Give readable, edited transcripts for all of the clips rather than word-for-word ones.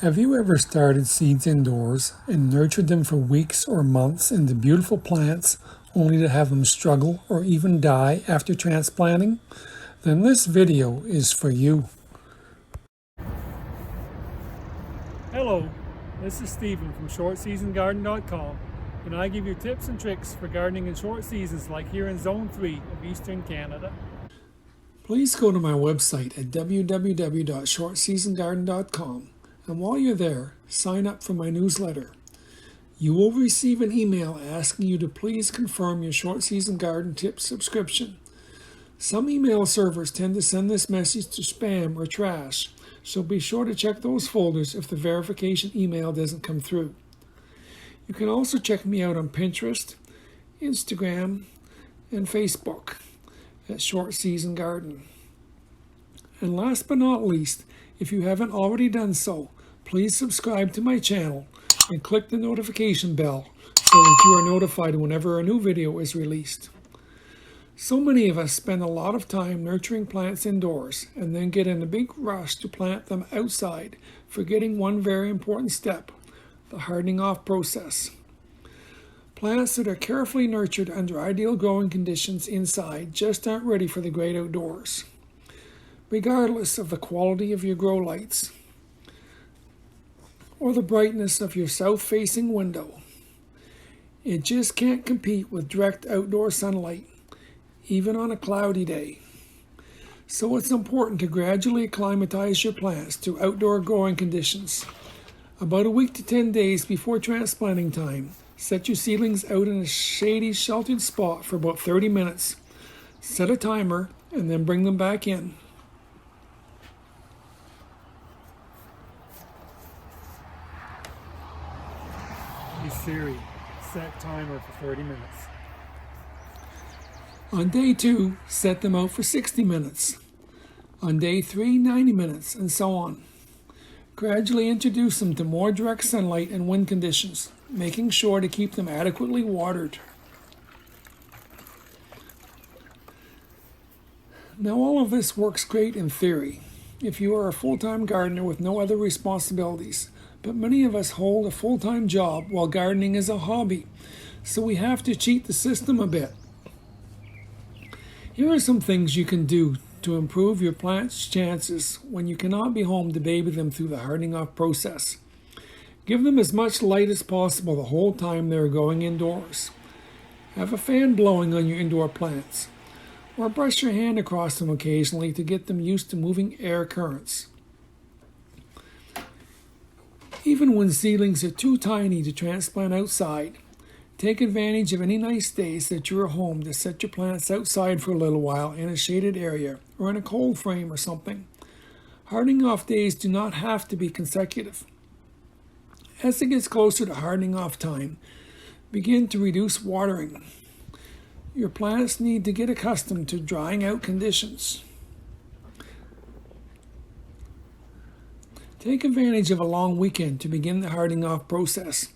Have you ever started seeds indoors and nurtured them for weeks or months into beautiful plants only to have them struggle or even die after transplanting? Then this video is for you. Hello, this is Stephen from ShortSeasonGarden.com, and I give you tips and tricks for gardening in short seasons like here in Zone 3 of Eastern Canada. Please go to my website at www.shortseasongarden.com. And while you're there, sign up for my newsletter. You will receive an email asking you to please confirm your Short Season Garden Tips subscription. Some email servers tend to send this message to spam or trash, so be sure to check those folders if the verification email doesn't come through. You can also check me out on Pinterest, Instagram, and Facebook at Short Season Garden. And last but not least, if you haven't already done so, please subscribe to my channel and click the notification bell so that you are notified whenever a new video is released. So many of us spend a lot of time nurturing plants indoors and then get in a big rush to plant them outside, forgetting one very important step, the hardening off process. Plants that are carefully nurtured under ideal growing conditions inside just aren't ready for the great outdoors, regardless of the quality of your grow lights or the brightness of your south-facing window. It just can't compete with direct outdoor sunlight, even on a cloudy day. So it's important to gradually acclimatize your plants to outdoor growing conditions. About a week to 10 days before transplanting time, set your seedlings out in a shady, sheltered spot for about 30 minutes. Set a timer and then bring them back in. Siri, set timer for 30 minutes. On day 2, set them out for 60 minutes. On day 3, 90 minutes, and so on. Gradually introduce them to more direct sunlight and wind conditions, making sure to keep them adequately watered. Now all of this works great in theory, if you are a full-time gardener with no other responsibilities. But many of us hold a full-time job while gardening is a hobby, so we have to cheat the system a bit. Here are some things you can do to improve your plant's chances when you cannot be home to baby them through the hardening off process. Give them as much light as possible the whole time they're going indoors. Have a fan blowing on your indoor plants, or brush your hand across them occasionally to get them used to moving air currents. Even when seedlings are too tiny to transplant outside, take advantage of any nice days that you're home to set your plants outside for a little while in a shaded area or in a cold frame or something. Hardening off days do not have to be consecutive. As it gets closer to hardening off time, begin to reduce watering. Your plants need to get accustomed to drying out conditions. Take advantage of a long weekend to begin the hardening off process.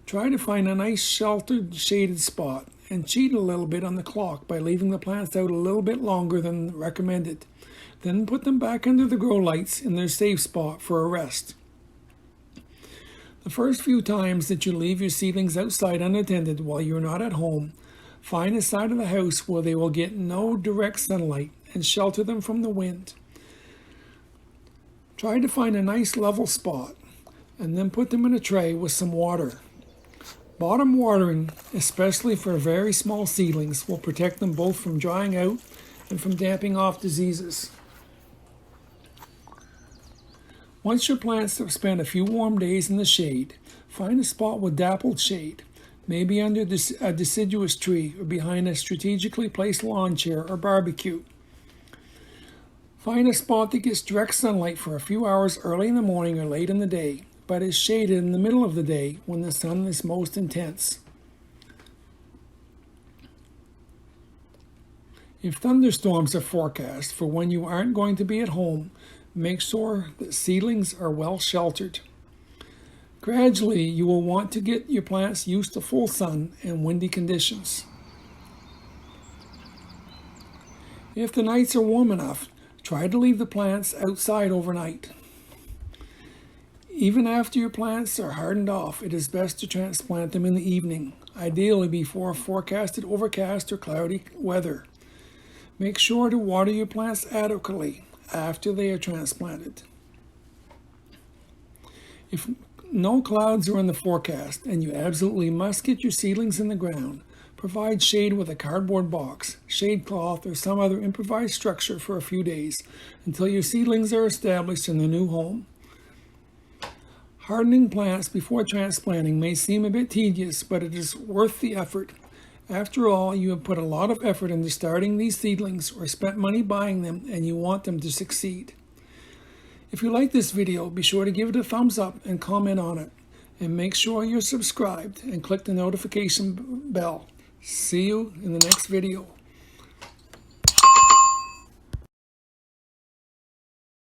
Try to find a nice sheltered, shaded spot and cheat a little bit on the clock by leaving the plants out a little bit longer than recommended. Then put them back under the grow lights in their safe spot for a rest. The first few times that you leave your seedlings outside unattended while you're not at home, find a side of the house where they will get no direct sunlight and shelter them from the wind. Try to find a nice level spot and then put them in a tray with some water. Bottom watering, especially for very small seedlings, will protect them both from drying out and from damping off diseases. Once your plants have spent a few warm days in the shade, find a spot with dappled shade, maybe under a deciduous tree or behind a strategically placed lawn chair or barbecue. Find a spot that gets direct sunlight for a few hours early in the morning or late in the day, but is shaded in the middle of the day when the sun is most intense. If thunderstorms are forecast for when you aren't going to be at home, make sure that seedlings are well sheltered. Gradually, you will want to get your plants used to full sun and windy conditions. If the nights are warm enough, try to leave the plants outside overnight. Even after your plants are hardened off, it is best to transplant them in the evening, ideally before forecasted overcast or cloudy weather. Make sure to water your plants adequately after they are transplanted. If no clouds are in the forecast and you absolutely must get your seedlings in the ground, provide shade with a cardboard box, shade cloth, or some other improvised structure for a few days until your seedlings are established in their new home. Hardening plants before transplanting may seem a bit tedious, but it is worth the effort. After all, you have put a lot of effort into starting these seedlings or spent money buying them, and you want them to succeed. If you like this video, be sure to give it a thumbs up and comment on it. And make sure you're subscribed and click the notification bell. See you in the next video.